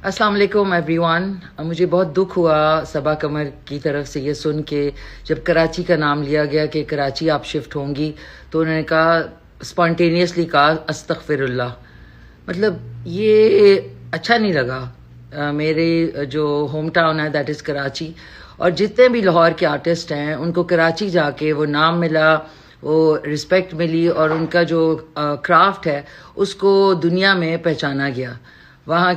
अस्सलाम वालेकुम एवरीवन। मुझे बहुत दुख हुआ सबा कमर की तरफ से ये सुन के, जब कराची का नाम लिया गया कि कराची आप शिफ्ट होंगी, तो उन्होंने कहा, स्पॉन्टेनियसली कहा अस्तगफिरुल्लाह। मतलब ये अच्छा नहीं लगा। मेरे जो होम टाउन है दैट इज़ कराची, और जितने भी लाहौर के आर्टिस्ट हैं उनको कराची जाके वो नाम मिला, वो रिस्पेक्ट मिली, और उनका जो क्राफ्ट है उसको दुनिया में पहचाना गया। वहाँ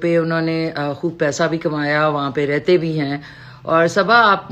पे उन्होंने खूब पैसा भी कमाया, वहाँ पे रहते भी हैं। और सबा आप